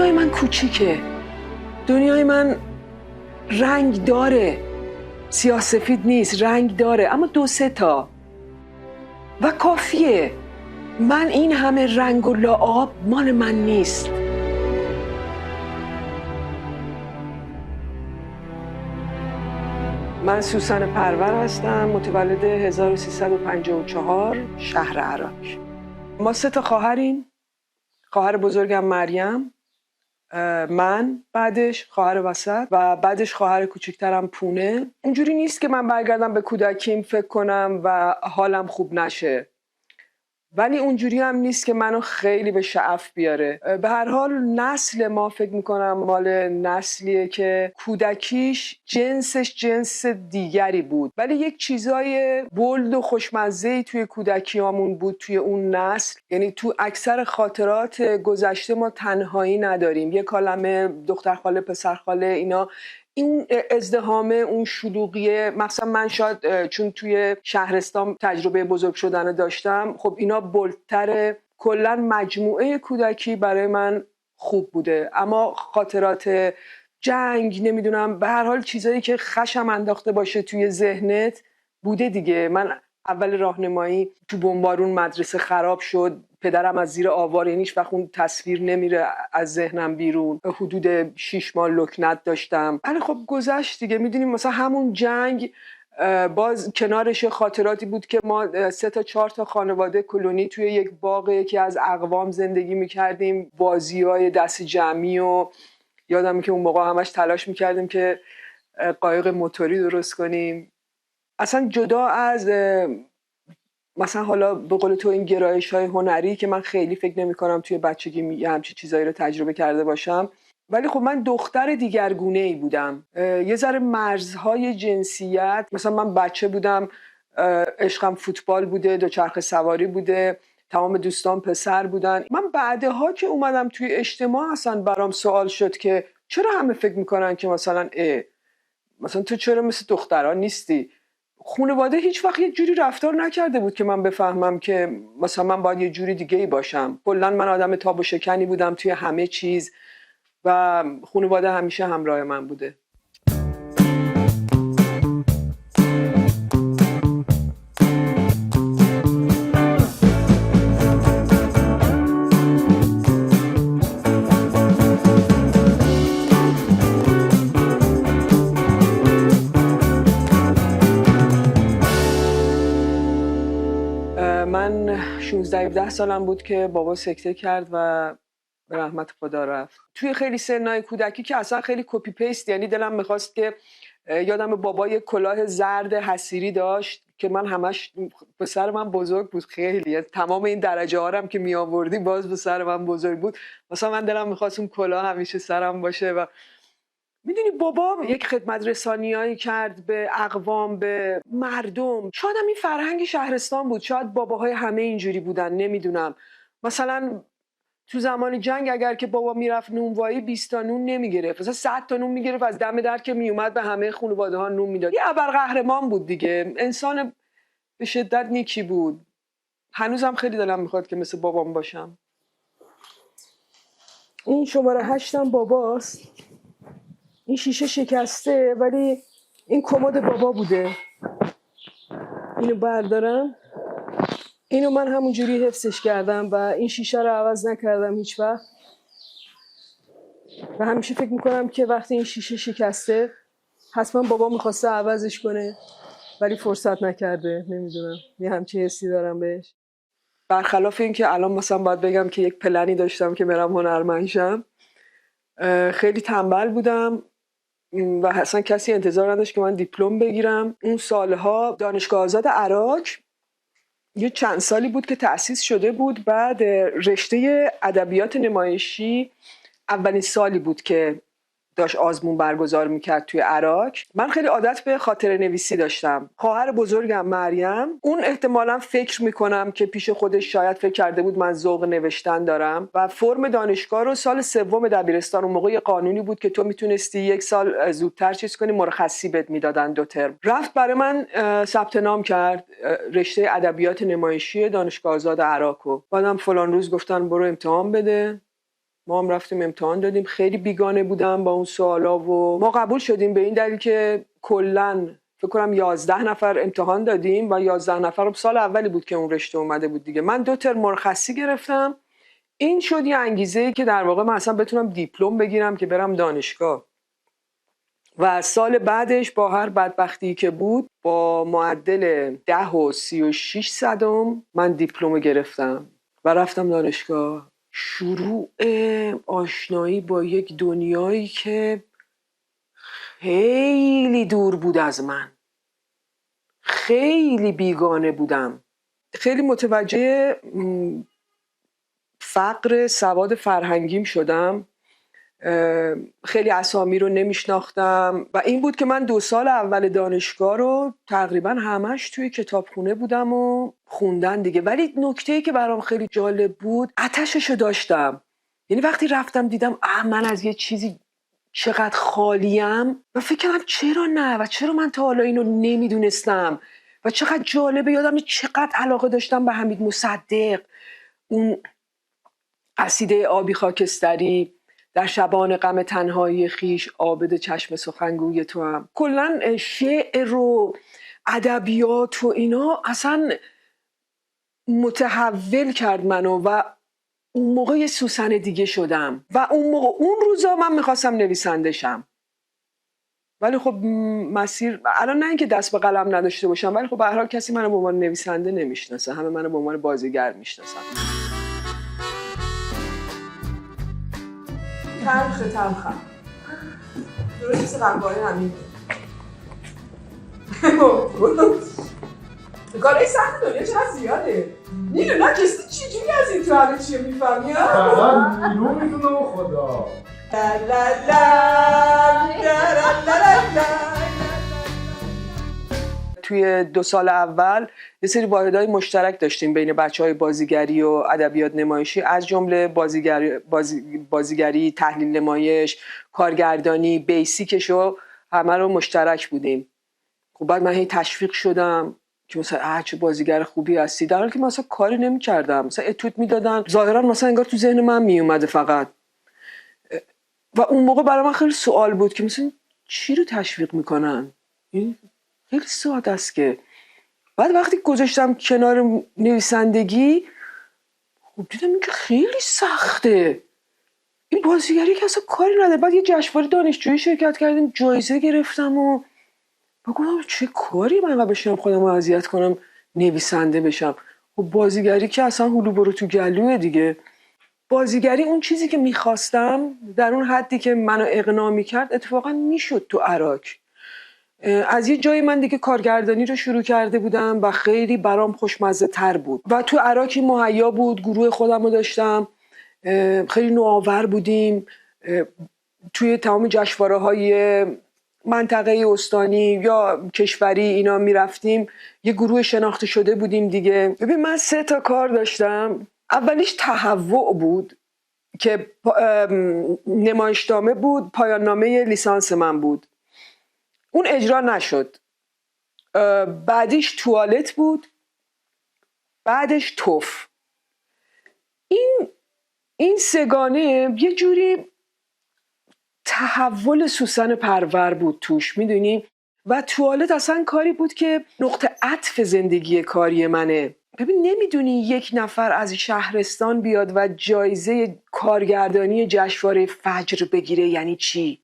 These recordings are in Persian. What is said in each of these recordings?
دنیای من کوچیکه، دنیای من رنگ داره، سیاه سفید نیست، رنگ داره، اما 2-3 تا و کافیه. من این همه رنگ و لعاب مال من نیست. من سوسن پرور هستم، متولد 1354 شهر عراق. ما 3 تا خواهریم. خواهر بزرگم مریم، من، بعدش خواهر وسط و بعدش خواهر کوچکترم پونه. اینجوری نیست که من برگردم به کودکیم فکر کنم و حالم خوب نشه، ولی اونجوری هم نیست که منو خیلی به شعف بیاره. به هر حال نسل ما فکر میکنم مال نسلیه که کودکیش جنسش جنس دیگری بود، ولی یک چیزای بولد و خوشمزه‌ای توی کودکیامون بود توی اون نسل. یعنی تو اکثر خاطرات گذشته ما تنهایی نداریم، یه کلمه دختر خاله پسر خاله، اینا این ازدحامه، اون شلوغیه. مثلا من شاید چون توی شهرستان تجربه بزرگ شدن داشتم، خب اینا بولتره. کلا مجموعه کودکی برای من خوب بوده، اما خاطرات جنگ، نمیدونم، به هر حال چیزایی که خشم انداخته باشه توی ذهنت بوده دیگه. من اول راهنمایی تو بمبارون مدرسه خراب شد، پدرم از زیر آوار، یعنی هیچ وقت اون تصویر نمیره از ذهنم بیرون. حدود 6 ماه لکنت داشتم، ولی خب گذشت دیگه. میدونیم مثلا همون جنگ باز کنارش خاطراتی بود که ما 3 تا 4 تا خانواده کلونی توی یک باغ یکی از اقوام زندگی میکردیم، بازی‌های دست جمعی، و یادمه که اون موقع همش تلاش میکردیم که قایق موتوری درست کنیم. اصلا جدا از مثلا حالا به قول تو این گرایش‌های هنری که من خیلی فکر نمی‌کنم توی بچگی همچین چیزایی رو تجربه کرده باشم، ولی خب من دختر دیگرگونه‌ای بودم. یه ذره مرزهای جنسیت، مثلا من بچه بودم، عشقم فوتبال بوده، دوچرخه سواری بوده، تمام دوستان پسر بودن. من بعدها که اومدم توی اجتماع اصلا برام سوال شد که چرا همه فکر میکنن که مثلا مثلا تو چرا مثل دخترها نیستی؟ خانواده هیچ وقت یه جوری رفتار نکرده بود که من بفهمم که مثلا من باید یه جوری دیگه ای باشم. کلا من آدم تاب و شکنی بودم توی همه چیز و خانواده همیشه همراه من بوده. من 16-17 سالم بود که بابا سکته کرد و به رحمت خدا رفت. توی خیلی سنای کودکی که اصلا خیلی کپی پیست، یعنی دلم میخواست که، یادم بابا یه کلاه زرد حصیری داشت که من همش به سر من بزرگ بود خیلی، تمام این درجه هارم که می آوردی باز به سر من بزرگ بود. مثلا من دلم میخواست اون کلاه همیشه سرم باشه. و میدونی بابا یک خدمت رسانیایی کرد به اقوام، به مردم. شاید هم این فرهنگ شهرستان بود، شاید باباهای همه اینجوری بودن، نمیدونم. مثلا تو زمان جنگ اگر که بابا میرفت نونوایی 20 تا نون نمیگرفت، مثلا 100 تا نون میگرفت، از دم در که میومد به همه خانواده ها نون میداد. یه ابرقهرمان بود دیگه، انسان به شدت نیکی بود. هنوزم خیلی دلم میخواد که مثل بابام باشم. این شماره 8م باباست. این شیشه شکسته ولی این کمد بابا بوده. اینو بردارم، اینو من همونجوری حفظش کردم و این شیشه رو عوض نکردم هیچ وقت. و همیشه فکر میکنم که وقتی این شیشه شکسته حتما بابا میخواسته عوضش کنه ولی فرصت نکرده. نمیدونم، یه همچین حسی دارم بهش. برخلاف این که الان مثلا باید بگم که یک پلنی داشتم که برم هنرمند شم، خیلی تنبل بودم و اصلا کسی انتظار نداشت که من دیپلم بگیرم. اون سالها دانشگاه آزاد عراق یه چند سالی بود که تأسیس شده بود، بعد رشته ادبیات نمایشی اولین سالی بود که داشت آزمون برگزار میکرد توی عراق. من خیلی عادت به خاطره نویسی داشتم. خواهر بزرگم مریم، اون احتمالاً فکر میکنم که پیش خودش شاید فکر کرده بود من ذوق نوشتن دارم و فرم دانشگاه رو سال 3 دبیرستان، اون موقع قانونی بود که تو میتونستی 1 سال زودتر چیز کنی، مرخصی بهت میدادن 2 ترم. رفت برای من ثبت نام کرد رشته ادبیات نمایشی دانشگاه آزاد عراق. بعدم فلان روز گفتن برو امتحان بده. ما هم رفتیم امتحان دادیم. خیلی بیگانه بودم با اون سوالا و ما قبول شدیم به این دلیل که کلاً فکر کنم 11 نفر امتحان دادیم و 11 نفر سال اولی بود که اون رشته اومده بود دیگه. من 2 ترم مرخصی گرفتم. این شد یه انگیزه که در واقع من اصلا بتونم دیپلم بگیرم که برم دانشگاه. و سال بعدش با هر بدبختی که بود با معدل 10.36 من دیپلم گرفتم و رفتم دانشگاه. شروع آشنایی با یک دنیایی که خیلی دور بود از من، خیلی بیگانه بودم. خیلی متوجه فقر سواد فرهنگیم شدم. خیلی اسامی رو نمیشناختم و این بود که من 2 سال اول دانشگاه رو تقریبا همش توی کتابخونه بودم و خوندن دیگه. ولی نکته‌ای که برام خیلی جالب بود آتششو داشتم. یعنی وقتی رفتم دیدم من از یه چیزی چقدر خالیم و فکر کردم چرا نه و چرا من تا حالا اینو نمیدونستم و چقدر جالبه. یادم چقدر علاقه داشتم به حمید مصدق، اون قصیده آبی خاکستری، در شبان غم تنهایی خیش عابد چشم سخنگوی تو هم. کلا شعر و ادبیات و اینا اصلا متحول کرد منو و اون موقع یه سوسن دیگه شدم و اون روزا من میخواستم نویسنده شم. ولی خب مسیر الان نه اینکه دست به قلم نداشته باشم، ولی خب به هر حال کسی منو به عنوان نویسنده نمیشناسه، همه منو به عنوان بازیگر میشناسن. تلخم درست قلبای همین کارهای سخت دنیا چقدر زیاده. نیلو نه کسی چجوری از این تو همه چیه میفهمی؟ فقط نیلو میدونه و خدا. توی 2 سال اول یه سری واحدهای مشترک داشتیم بین بچه‌های بازیگری و ادبیات نمایشی، از جمله بازیگری، تحلیل نمایش، کارگردانی، بیسیکشو همه رو مشترک بودیم. خب بعد من هی تشویق شدم که مثلا چه بازیگر خوبی هستی، در حالی که من مثلا کاری نمی‌کردم. مثلا اتود میدادن ظاهرا مثلا انگار تو ذهن من میومده فقط. و اون موقع برای من خیلی سوال بود که مثلا چی رو تشویق میکنن؟ این خیلی ساده است که. بعد وقتی گذاشتم کنار نویسندگی خب دیدم این که خیلی سخته. این بازیگری که اصلا کاری نداره. بعد یه جشنواره دانشجویی شرکت کردیم، جایزه گرفتم و گفتم چه کاری من بشینم خودم رو اذیت کنم نویسنده بشم. خب بازیگری که اصلا هلو برو تو گلوه دیگه. بازیگری اون چیزی که میخواستم در اون حدی که منو اقناع میکرد اتفاقا میشد تو عراق. از یه جایی من دیگه کارگردانی رو شروع کرده بودم و خیلی برام خوشمزه تر بود و تو عراقی مهیا بود. گروه خودم رو داشتم، خیلی نوآور بودیم. توی تمام جشنواره های منطقه استانی یا کشوری اینا میرفتیم، یه گروه شناخته شده بودیم دیگه. ببین من 3 تا کار داشتم. اولیش تهوع بود که نمایشنامه بود، پایان نامه لیسانس من بود. اون اجرا نشد. بعدش توالت بود، بعدش توف. این سگانه یه جوری تحول سوسن پرور بود توش، میدونی؟ و توالت اصلا کاری بود که نقطه عطف زندگی کاری منه. ببین نمیدونی یک نفر از شهرستان بیاد و جایزه کارگردانی جشنواره فجر بگیره یعنی چی؟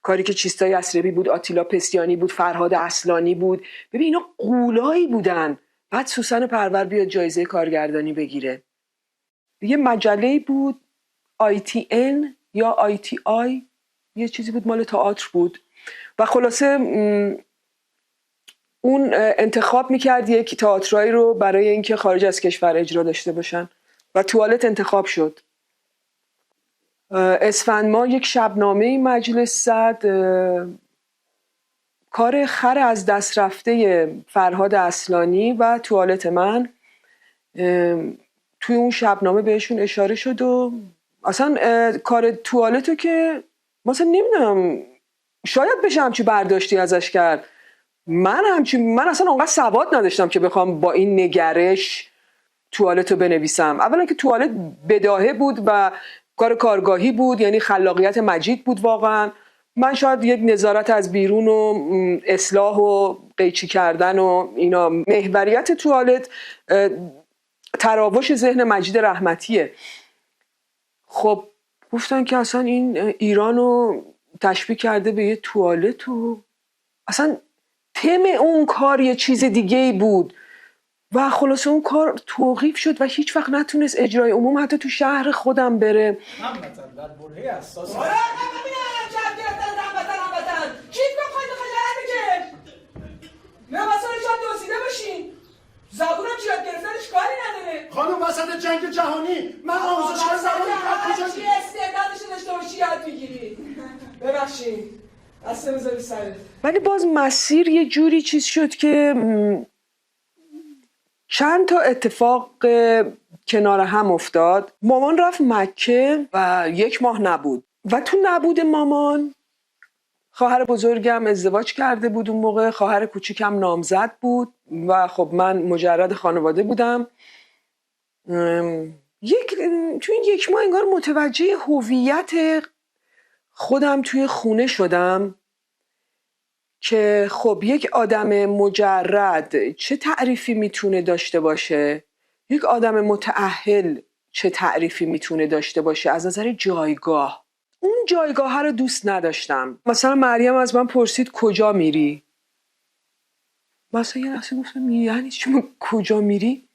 کاری که چیستا یسربی بود، آتیلا پسیانی بود، فرهاد اصلانی بود. ببین اینا غولایی بودن. بعد سوسن پرور بیاد جایزه کارگردانی بگیره. یه مجله بود ITN یا ITI، یه چیزی بود مال تئاتر بود و خلاصه اون انتخاب میکرد یک تئاترایی رو برای اینکه خارج از کشور اجرا داشته باشن و توالت انتخاب شد. اسفند ما یک شبنامه مجلس زد، کار خر از دست رفته فرهاد اصلانی و توالت من. توی اون شبنامه بهشون اشاره شد و اصلا کار توالتو که مثلا نمیدونم شاید بشه همچی برداشتی ازش کرد. من اصلا اونقدر سواد نداشتم که بخوام با این نگرش توالتو بنویسم. اولا که توالت بداهه بود و کار کارگاهی بود، یعنی خلاقیت مجید بود واقعا. من شاید یک نظارت از بیرون و اصلاح و قیچی کردن و اینا، محوریت توالت تراوش ذهن مجید رحمتیه. خب گفتن که اصلا این ایرانو تشبیه کرده به یه توالت و اصلا تم اون کار یه چیز دیگه ای بود و خلاصه اون کار توقیف شد و هیچ وقت نتونست اجرای عموم حتی تو شهر خودم بره. هموطن در برهه اساس زبونم چیاد گرفتنش کاری نداره. خانم وسط جنگ جهانی من آموزشگر زبانی کجا چی استعدادشو داشته باشی یاد بگیری. ببخشید دسته بذاری سرت. ولی باز مسیر یه جوری چیز شد که چند تا اتفاق کنار هم افتاد. مامان رفت مکه و 1 ماه نبود و تو نبود مامان خواهر بزرگم ازدواج کرده بود اون موقع، خواهر کوچیکم نامزد بود و خب من مجرد خانواده بودم. تو این 1 ماه انگار متوجه هویت خودم توی خونه شدم که خب یک آدم مجرد چه تعریفی میتونه داشته باشه، یک آدم متأهل چه تعریفی میتونه داشته باشه از نظر جایگاه. اون جایگاه رو دوست نداشتم. مثلا مریم از من پرسید کجا میری؟ مثلا یه لحظه گفتم یعنی شما کجا میری؟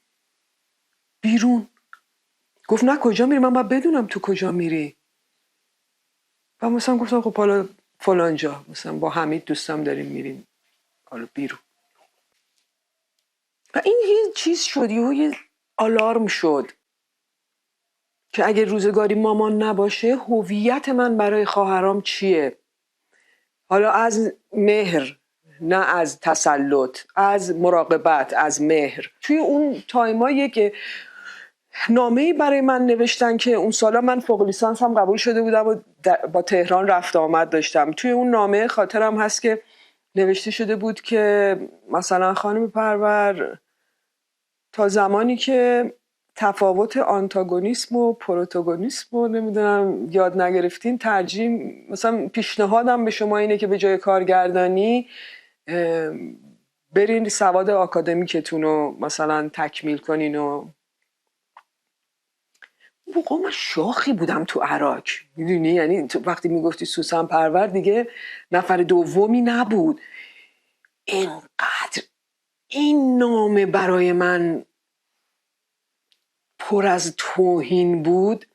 بیرون. گفت نه کجا میری؟ من باید بدونم تو کجا میری. و مثلا گفتم خب حالا فلان جا، مثلا با حمید دوستم داریم میریم حالا بیرون. و این یه چیز شد، یه آلارم شد که اگه روزگاری مامان نباشه هویت من برای خواهرام چیه؟ حالا از مهر، نه از تسلط، از مراقبت، از مهر. توی اون تایمایی که نامه‌ای برای من نوشتن که اون سالا من فوق لیسانس هم قبول شده بودم و با تهران رفت آمد داشتم. توی اون نامه خاطرم هست که نوشته شده بود که مثلا خانم پرور تا زمانی که تفاوت آنتاگونیسم و پروتاگونیسم رو نمیدونم یاد نگرفتین، ترجیح مثلا پیشنهادم به شما اینه که به جای کارگردانی برین سواد آکادمیکتون رو مثلا تکمیل کنین. و موقع من شاخی بودم تو عراق، میدونی، یعنی وقتی میگفتی سوسن پرور دیگه نفر دومی نبود. اینقدر این نامه برای من پر از توهین بود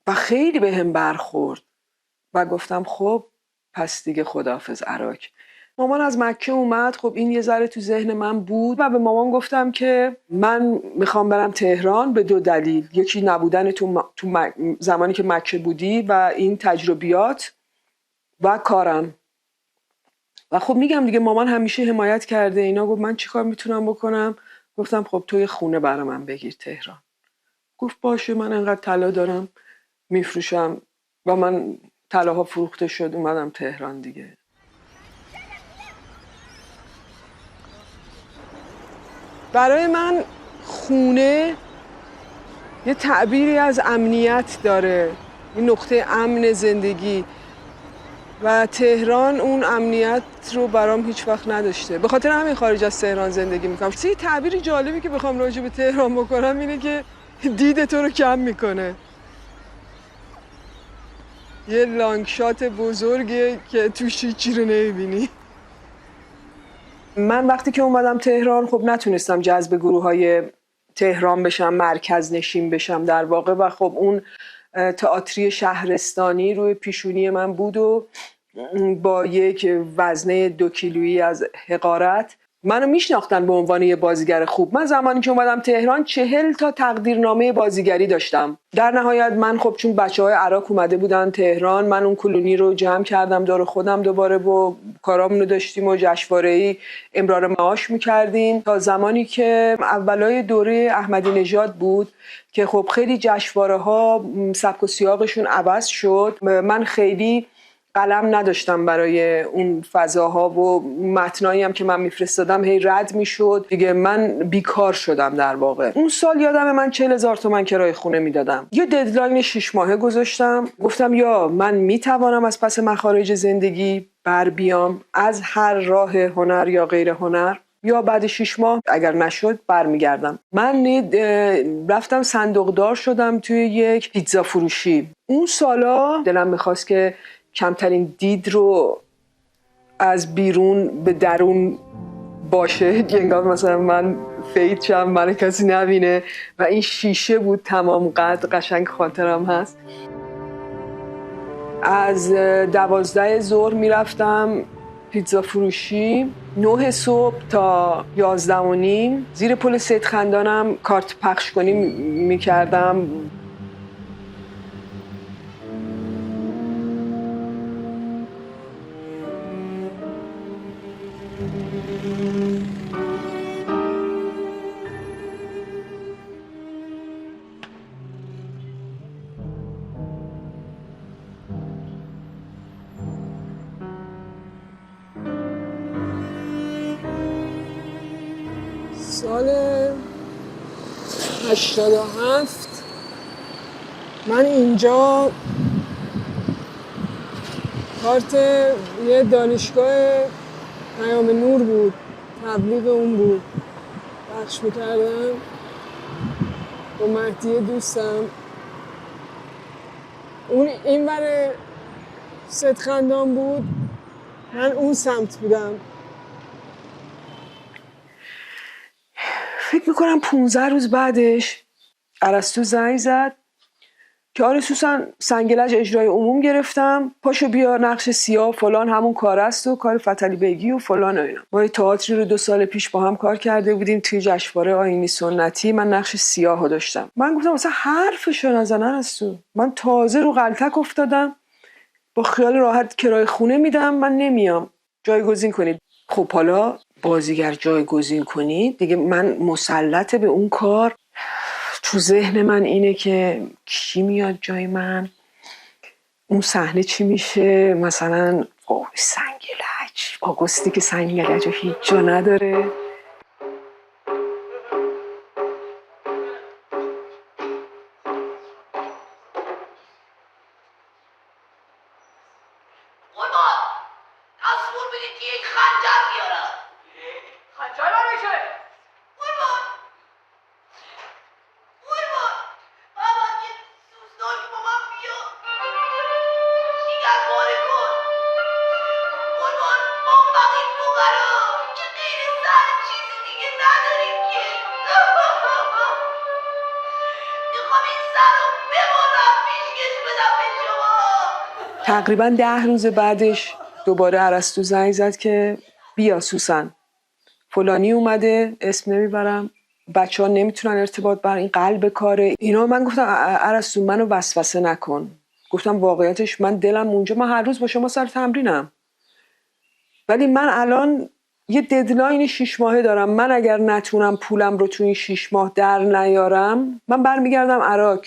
و خیلی به هم برخورد و گفتم خب پس دیگه خداحافظ عراق. مامان از مکه اومد. خب این یه ذره تو ذهن من بود و به مامان گفتم که من میخوام برم تهران به 2 دلیل. یکی نبودن تو زمانی که مکه بودی و این تجربیات و کارم. و خب میگم دیگه مامان همیشه حمایت کرده اینا. گفت من چیکار میتونم بکنم؟ گفتم خب تو یه خونه برای من بگیر تهران. گفت باشه، من انقدر طلا دارم میفروشم و من طلاها فروخته شد اومدم تهران دیگه. برای من خونه یه تعبیری از امنیت داره، یه نقطه امن زندگی و تهران اون امنیت رو برام هیچ وقت نداشته. به خاطر همین خارج از تهران زندگی میکنم. یه تعبیری جالبی که بخوام راجع به تهران بکنم اینه که دید تو رو کم میکنه. یه لانگ شات بزرگه که توش هیچی رو نمیبینی. من وقتی که اومدم تهران خب نتونستم جذب گروه‌های تهران بشم، مرکز نشین بشم در واقع و خب اون تئاتری شهرستانی روی پیشونی من بود و با یک وزنه 2 کیلویی از حقارت منو میشناختن به عنوان یه بازیگر خوب. من زمانی که اومدم تهران 40 تا تقدیرنامه بازیگری داشتم. در نهایت من خب چون بچه‌های عراق اومده بودن تهران، من اون کلونی رو جمع کردم دور خودم دوباره و کارامونو داشتیم و جشنواره‌ای امرار معاش میکردیم تا زمانی که اولای دوره احمدی نژاد بود که خب خیلی جشنواره‌ها سبک و سیاقشون عوض شد. من خیلی قلم نداشتم برای اون فضاها و متنایی هم که من میفرستادم هی رد میشد دیگه. من بیکار شدم در واقع. اون سال یادم من 40,000 تومان کرایه خونه میدادم. یه ددلاین 6 ماهه گذاشتم، گفتم یا من میتوانم از پس مخارج زندگی بر بیام از هر راه هنر یا غیر هنر، یا بعد 6 ماه اگر نشد برمیگردم. من رفتم صندوقدار شدم توی یک پیتزا فروشی. اون سالا دلم میخواست که کمترین دید رو از بیرون به درون باشه، انگار مثلا من فید شم، من کسی نبینه. و این شیشه بود تمام قد، قشنگ خاطرم هست. از 12 ظهر میرفتم پیتزا فروشی، 9 صبح تا 11 و نیم زیر پل سید خندانم کارت پخش کنی میکردم. سال 87 من اینجا کارت یه دانشگاه پیام نور بود، تبلیغ اون بود، پخش میکردم با مهدی دوستم. اون این ور سید خندان بود، من اون سمت بودم. فکر میکنم 15 روز بعدش ارسطو زنگ زد که آره سوسن سنگلج اجرای عموم گرفتم، پاشو بیا نقش سیاه فلان همون کار است و کار فتلی بیگی و فلان و اینا. ما یه تئاتری رو 2 سال پیش با هم کار کرده بودیم توی جشنواره آیینی سنتی، من نقش سیاهو داشتم. من گفتم مثلا حرفشو نزن ارسطو، من تازه رو غلطک افتادم، با خیال راحت کرایه خونه میدم، من نمیام، جایگزین کنید. خب حالا بازیگر جایگزین کنید دیگه، من مسلط به اون کار. تو ذهن من اینه که کی میاد جای من، اون صحنه چی میشه، مثلا سنگلج آگوستی که سنگلج رو هیچ جا نداره. تقریبا 10 روز بعدش دوباره ارسطو زنگ زد که بیا سوسن فلانی اومده، اسم نمیبرم، بچه ها نمیتونن ارتباط برن، این قلب کاره اینا. من گفتم ارسطو منو وسوسه نکن. گفتم واقعیتش من دلم اونجا، من هر روز با شما سر تمرینم، ولی من الان یه ددلاین 6 ماهه دارم. من اگر نتونم پولم رو تو این 6 ماه در نیارم من برمیگردم عراق.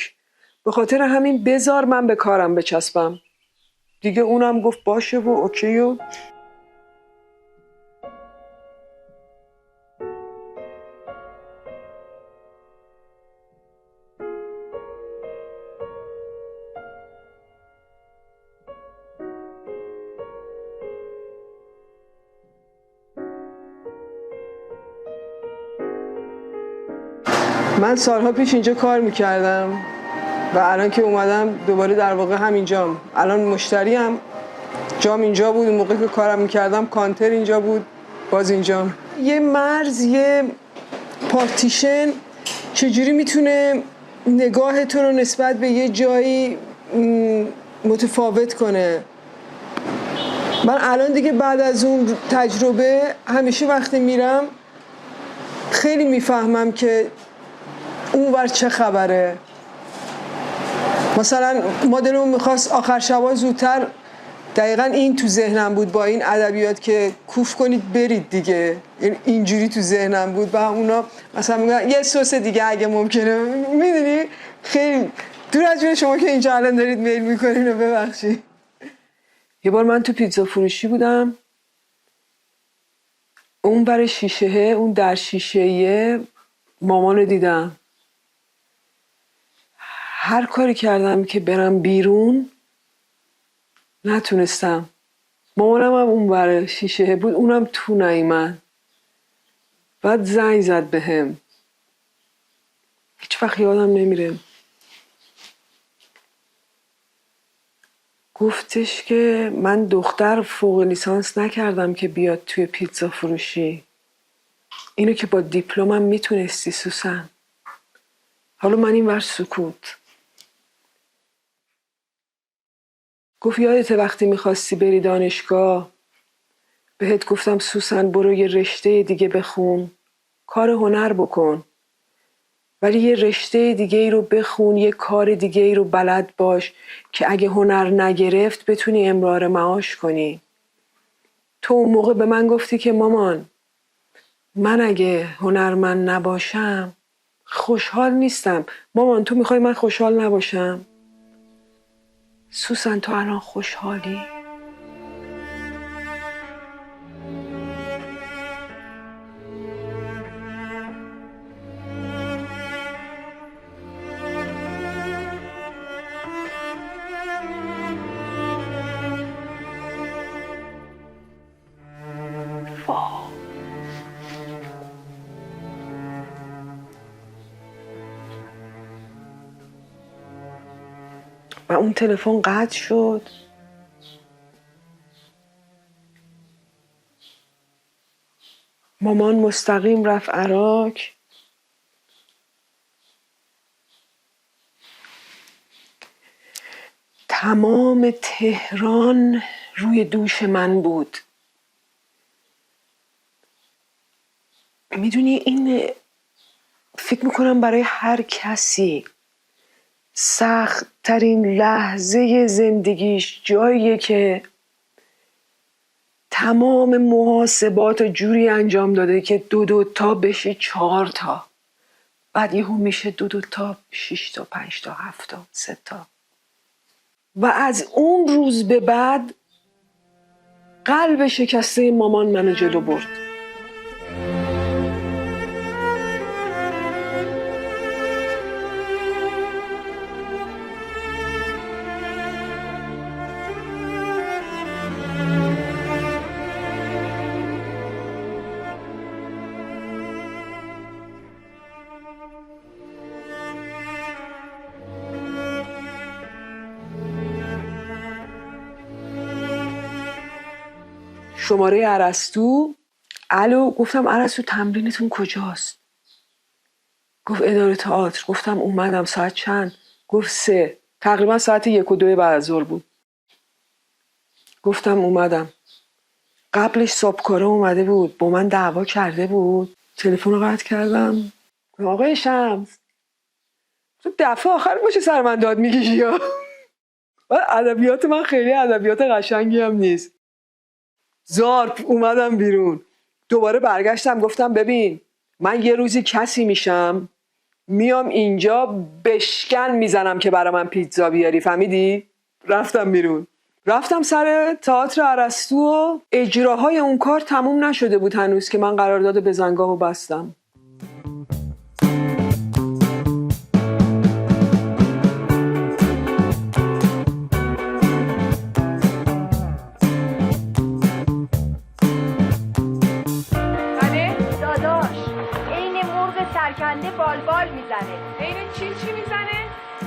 به خاطر همین بذار من به کارم بچسبم دیگه. اونم گفت باشه و اوکی. و من سالها پیش اینجا کار میکردم و الان که اومدم دوباره در واقع همینجام. الان مشتریم، جام اینجا بود، اون موقع که کارم میکردم کانتر اینجا بود، باز اینجام. یه مرز، یه پارتیشن چجوری میتونه نگاه تو رو نسبت به یه جایی متفاوت کنه. من الان دیگه بعد از اون تجربه همیشه وقتی میرم خیلی میفهمم که اونور چه خبره. مثلا ما دلمون میخواست آخر شبا زودتر، دقیقا این تو ذهنم بود با این ادبیات که کوف کنید برید دیگه، اینجوری تو ذهنم بود. و اونا مثلا میگن یه سوس دیگه اگه ممکنه، میدونی خیلی دور از جون شما که اینجا الان دارید میل میکنین و ببخشید. یه بار من تو پیتزا فروشی بودم، اون بر شیشه، اون در شیشه مامانو دیدم. هر کاری کردم که برم بیرون نتونستم. مامانم هم اون بر شیشه بود، اونم تو نیامد. بعد زنگ زد بهم، هیچ وقت یادم نمیره. گفتش که من دختر فوق لیسانس نکردم که بیاد توی پیتزا فروشی. اینو که با دیپلمم میتونستی سوسن. حالا من این ور سکوت. گفت یادته وقتی میخواستی بری دانشگاه بهت گفتم سوسن برو یه رشته دیگه بخون، کار هنر بکن، ولی یه رشته دیگه ای رو بخون، یه کار دیگه ای رو بلد باش که اگه هنر نگرفت بتونی امرار معاش کنی. تو اون موقع به من گفتی که مامان من اگه هنرمند نباشم خوشحال نیستم. مامان تو میخوای من خوشحال نباشم؟ سوسن تو الان خوشحالی؟ و اون تلفن قطع شد. مامان مستقیم رفت عراق. تمام تهران روی دوش من بود. میدونی این فکر میکنم برای هر کسی سخت ترین لحظه زندگیش جاییه که تمام محاسبات جوری انجام داده که 2 تا بشه 4 تا، بعد یهو میشه 2 تا 6 تا 5 تا 7 تا 3 تا. و از اون روز به بعد قلب شکسته مامان منو جلو برد. شماره ارسطو. الو. گفتم ارسطو تمرینتون کجاست؟ گفت اداره تئاتر. گفتم اومدم. ساعت چند؟ گفت 3. تقریبا ساعت 1 و 2 بعد از ظهر بود. گفتم اومدم. قبلش صابکارا اومده بود، با من دعوا کرده بود. تلفن رو قطع کردم. آقای شمس تو دفعه آخر باشه سر من داد میکشی یا؟ ادبیات من خیلی ادبیات قشنگی هم نیست. زارپ اومدم بیرون. دوباره برگشتم گفتم ببین من یه روزی کسی میشم میام اینجا بشکن میزنم که برای من پیتزا بیاری، فهمیدی؟ رفتم بیرون. رفتم سر تئاتر ارسطو و اجراهای اون کار تموم نشده بود هنوز که من قرارداد بزنگاهو بستم. سرکنده بالبال میزنه. عین چی میزنه؟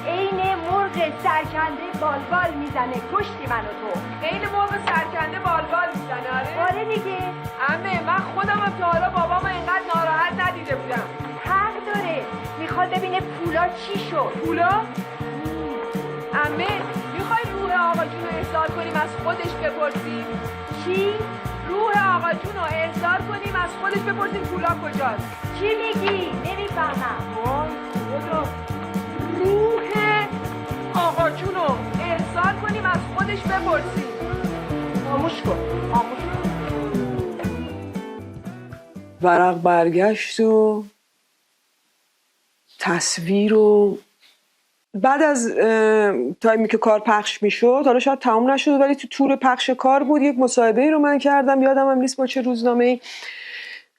عین مرغ سرکنده بالبال میزنه. کشتی منو تو. عین مرغ سرکنده بالبال میزنه. آره دیگه. عمه من خودم تا حالا بابامو اینقدر ناراحت ندیده بودم. حق داره. میخواد ببینه پولا چی شد. پولا؟ عمه میخوای روح آقا جون رو احضار کنیم از خودش بپرسیم؟ چی؟ روح آقا جون رو احضار کنیم از خودش بپرسیم پولا کجاست. چی میگی؟ نمیفهمم. وای خدا. روح آقا جون رو احضار کنیم از خودش بپرسیم. خاموش کن. خاموش کن. ورق برگشت و تصویر و بعد از تایمی که کار پخش میشد، حالا شاید تمام نشد ولی تو طول پخش کار بود، یک مصاحبه رو من کردم، یادم هم نیست با چه روزنامه‌ای.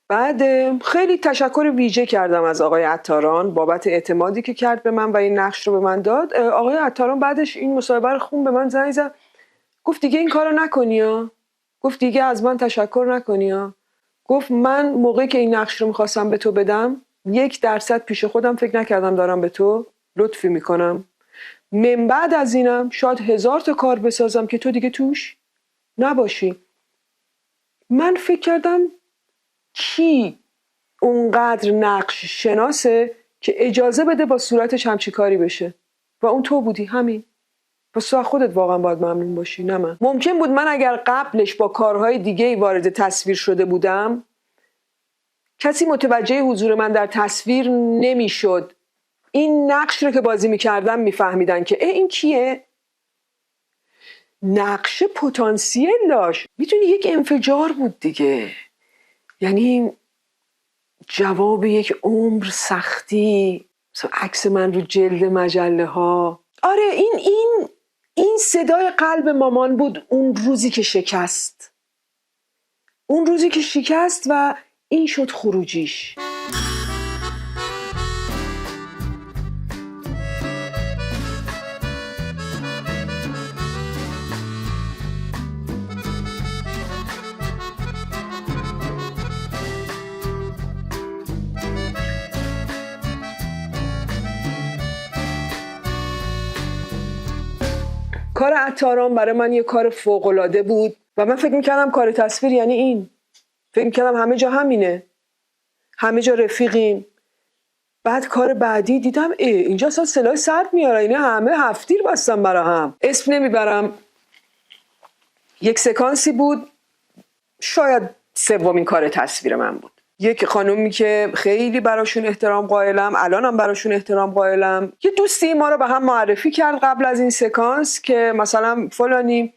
بعد خیلی تشکر ویژه کردم از آقای عطاران بابت اعتمادی که کرد به من و این نقش رو به من داد. آقای عطاران بعدش این مصاحبه رو خون، به من زنگ زد، گفت دیگه این کارو نکنی ها، گفت دیگه از من تشکر نکنی ها، گفت من موقعی که این نقش رو میخواستم به تو بدم 1% پیش خودم فکر نکردم دارم به تو لطفی میکنم، من بعد از اینم شاید 1000 تا کار بسازم که تو دیگه توش نباشی. من فکر کردم کی اونقدر نقش شناسه که اجازه بده با صورتش همچی کاری بشه و اون تو بودی. همین. پس تو خودت واقعا باید ممنون باشی نه من. ممکن بود من اگر قبلش با کارهای دیگه وارد تصویر شده بودم کسی متوجه حضور من در تصویر نمیشد، این نقش رو که بازی میکردم میفهمیدن که این کیه. نقش پتانسیل داشت، میتونی یک انفجار بود دیگه، یعنی جواب یک عمر سختی، عکس من رو جلد مجله ها. آره این صدای قلب مامان بود اون روزی که شکست، اون روزی که شکست و این شد خروجیش. کار عطاران برای من یه کار فوق‌العاده بود و من فکر میکردم کار تصویر یعنی این، فکر میکردم همه جا همینه، همه جا رفیقیم. بعد کار بعدی دیدم اینجا اصلا سلاح سرد میاره، اینه همه هفتیر بستن برا هم. اسم نمیبرم، یک سکانسی بود شاید 3مین کار تصویر من بود. یک خانومی که خیلی براشون احترام قائلم، الانم براشون احترام قائلم، یه دوستی ما رو به هم معرفی کرد قبل از این سکانس که مثلا فلانی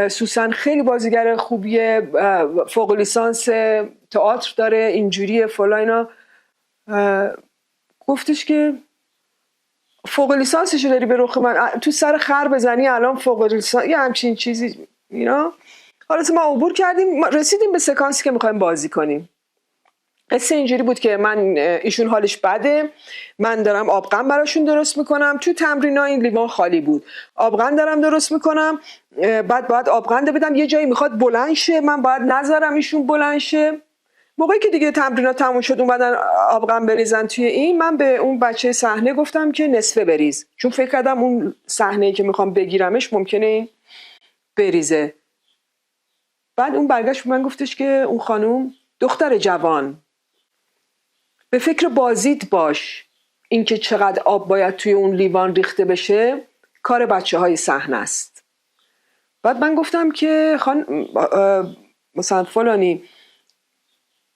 سوسن خیلی بازیگر خوبیه، فوق لیسانس تئاتر داره، اینجوریه فلان. گفتش که فوق لیسانسش داری به رخ من تو سر خر بزنی الان فوق لیسانس، یه همچین چیزی اینا. حالا ما عبور کردیم رسیدیم به سکانسی که میخوایم بازی کنیم. قصه اینجوری بود که ایشون حالش بده، من دارم آبغن براشون درست میکنم، تو تمرینا این لیوان خالی بود، آبغن دارم درست میکنم، بعد باید آبغن بدم یه جایی میخواد بلند شه، من باید نذارم ایشون بلند شه. موقعی که دیگه تمرینا تموم شد اومدن آبغن بریزن توی این، من به اون بچه صحنه گفتم که نصفه بریز، چون فکر کردم اون صحنه‌ای که میخوام بگیرمش ممکنه این بریزه. بعد اون برگشت من گفتش که اون خانوم دختر جوان به فکر بازیت باش، اینکه چقدر آب باید توی اون لیوان ریخته بشه کار بچه‌های صحنه است. بعد من گفتم که مثلا فلانی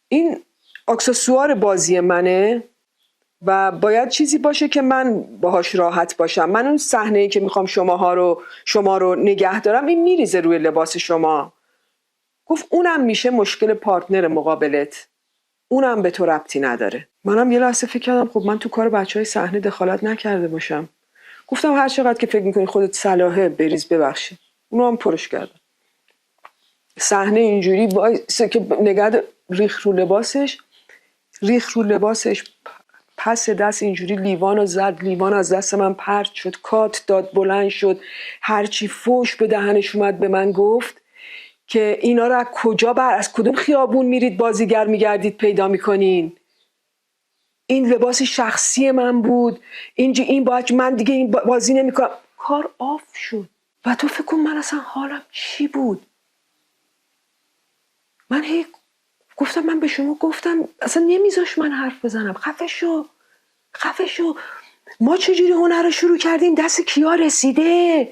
این اکسسوار بازی منه و باید چیزی باشه که من باهاش راحت باشم، من اون صحنه‌ای که میخوام شما رو نگه دارم این میریزه روی لباس شما. گفت اونم میشه مشکل پارتنر مقابلت، اونم به تو ربطی نداره. منم یه لحظه فکر کردم خب من تو کار بچهای صحنه دخالت نکرده باشم. گفتم هر چقدر که فکر میکنی خودت صلاحه بریز ببخشید. اونو هم پرش کردم. صحنه اینجوری وایسه که نگرد ریخ رو لباسش پس دست اینجوری لیوانو زد، لیوان از دست من پرت شد، کات داد بلند شد، هرچی فوش به دهنش اومد به من گفت که اینا رو از کدوم خیابون میرید بازیگر میگردید پیدا میکنین، این لباس شخصی من بود، این باید من دیگه این بازی نمیکنم. کار آف شد و تو فکر کن من اصلا حالم چی بود. من گفتم من به شما گفتم اصلا نمیذاش من حرف بزنم، خفه شو ما چجوری هنر رو شروع کردیم دست کیا رسیده،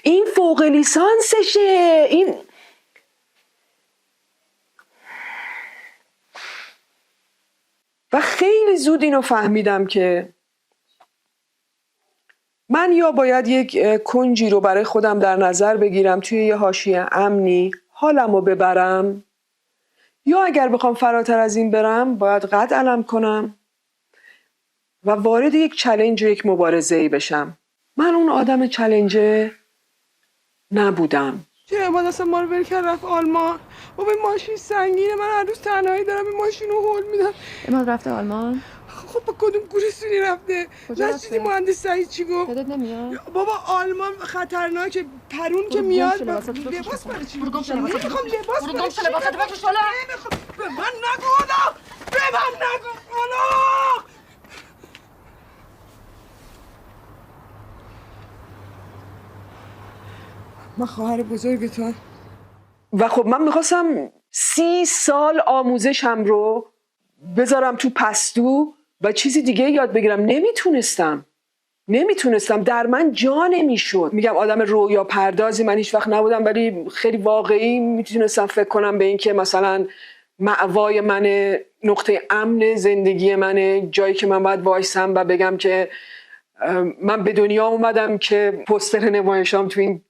این فوق لیسانسشه، این و خیلی زود اینو فهمیدم که من یا باید یک کنجی رو برای خودم در نظر بگیرم توی یه حاشیه امنی حالمو ببرم، یا اگر بخوام فراتر از این برم باید قد علم کنم و وارد یک چالش و یک مبارزه‌ای بشم. من اون آدم چالنجه نبودم. چرا باید اصلا ما رو ول کرد رفت آلمان؟ بابا این ماشین سنگینه، من هر روز تنهایی دارم این ماشین رو هول میدم. اماد رفته آلمان؟ خب با کدوم گورستونی رفته؟ نشنیدی مهندس سعید چی گفت؟ یادت نمیاد؟ بابا آلمان خطرناکه، پرون که میاد لباس برای چی؟ نمیخوام لباس برای چی؟ نمیخوام. به من نگو آلا، به من نگو آلا. من خواهر بزرگتم و خب من میخواستم 30 سال آموزشم رو بذارم تو پستو و چیزی دیگه یاد بگیرم. نمیتونستم، در من جا نمیشد. میگم آدم رویا پردازی من هیچ وقت نبودم، ولی خیلی واقعی میتونستم فکر کنم به این که مثلا مأوای منه، نقطه امن زندگی منه، جایی که من باید وایسم و بگم که من به دنیا اومدم که پوستر نمایشام تو این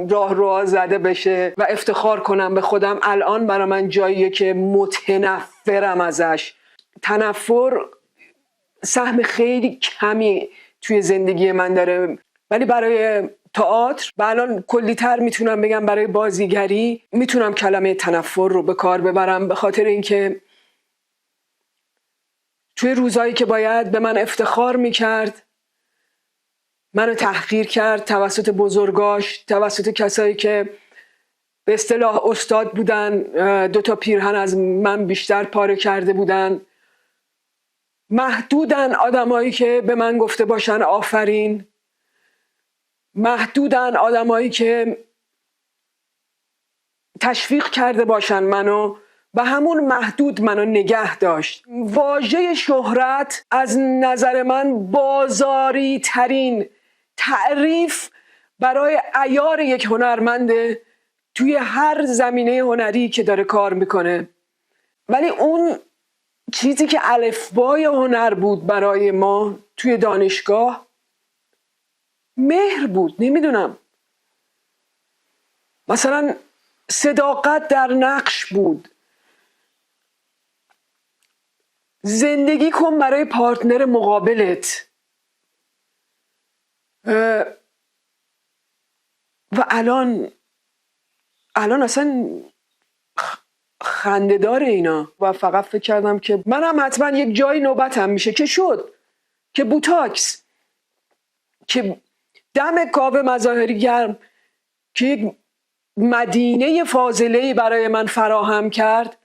راه زده بشه و افتخار کنم به خودم. الان برای من جاییه که متنفرم ازش. تنفر سهم خیلی کمی توی زندگی من داره، ولی برای تئاتر و الان کلی‌تر میتونم بگم برای بازیگری میتونم کلمه تنفر رو به کار ببرم، به خاطر اینکه توی روزایی که باید به من افتخار میکرد، منو تحقیر کرد توسط بزرگاش، توسط کسایی که به اصطلاح استاد بودن، 2 پیرهن از من بیشتر پاره کرده بودن. محدودن آدمایی که به من گفته باشن آفرین، محدودن آدمایی که تشویق کرده باشن منو و همون محدود منو نگه داشت. واژه شهرت از نظر من بازاری ترین تعریف برای عیار یک هنرمنده توی هر زمینه هنری که داره کار میکنه. ولی اون چیزی که الفبای هنر بود برای ما توی دانشگاه مهر بود. نمیدونم، مثلا صداقت در نقش بود. زندگی کن برای پارتنر مقابلت. و الان اصلا خنده داره اینا. و فقط فکر کردم که منم حتما یک جایی نوبتم میشه که شد، که بوتاکس، که دم کاوه مظاهری گرم، که یک مدینه فاضله‌ای برای من فراهم کرد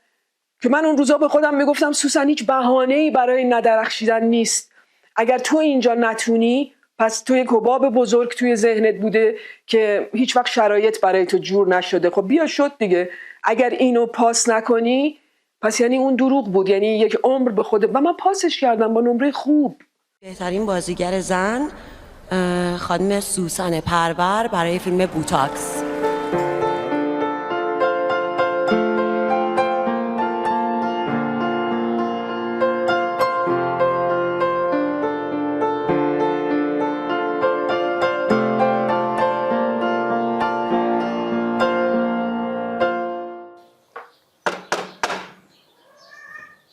که من اون روزا به خودم میگفتم سوسن هیچ بهانه‌ای برای ندرخشیدن نیست. اگر تو اینجا نتونی پس تو یک حباب بزرگ توی ذهنت بوده که هیچ وقت شرایط برای تو جور نشده. خب بیا شد دیگه. اگر اینو پاس نکنی پس یعنی اون دروغ بود، یعنی یک عمر به خودت. و من پاسش کردم با نمره خوب. بهترین بازیگر زن خانم سوسن پرور برای فیلم بوتاکس.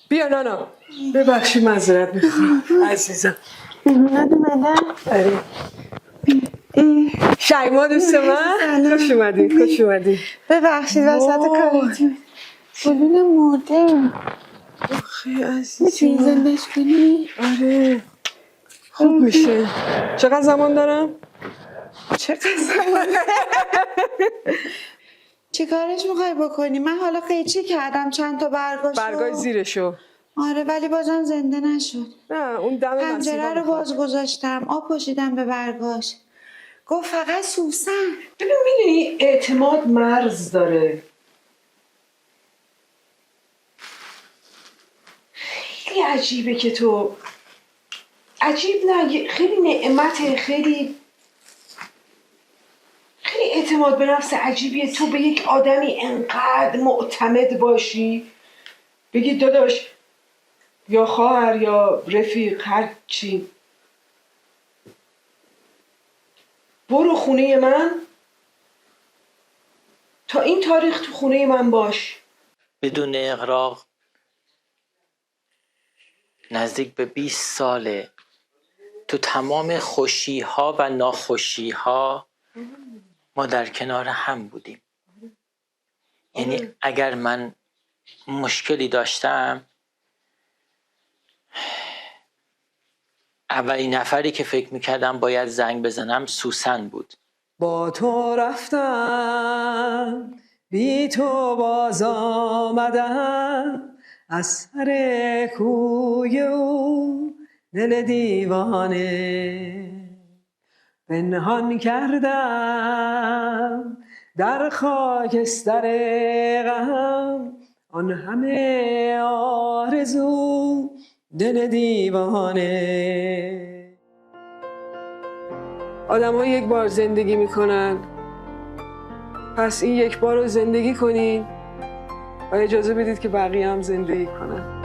بیا نانا، ببخشی معذرت میخوام عزیزم. شیما دوست من، خوش اومدی. ببخشید وسط کارتون بلون مرده. خیلی عزیزم میتونی زندش کنی؟ آره خوب میشه. چقدر زمان دارم؟ چی کارش میخوای بکنی؟ من حالا قیچی کردم چند تا برگای زیرشو. آره ولی بازم زنده نشد. نه اون دم پنجره رو باز گذاشتم، آب پاشیدم به برگاش. گفت فقط سوسن. ببین میدونی اعتماد مرز داره. خیلی عجیبه که تو عجیب نه، خیلی نعمته، خیلی اعتماد به نفس عجیبیه. تو به یک آدمی انقدر معتمد باشی، بگی داداش یا خواهر یا رفیق هر چی، برو خونه من، تا این تاریخ تو خونه من باش. بدون اغراق نزدیک به 20 ساله تو تمام خوشی ها و ناخوشی ها ما در کنار هم بودیم. یعنی اگر من مشکلی داشتم، اولین نفری که فکر میکردم باید زنگ بزنم سوسن بود. با تو رفتم بی تو باز آمدم، از سر کوی او دل دیوانه پنهان کردم در خاکستر غم، آن همه آرزو دل دیوانه. آدم ها یک بار زندگی میکنن، پس این یک بار رو زندگی کنین و اجازه بدید که بقیه هم زندگی کنن.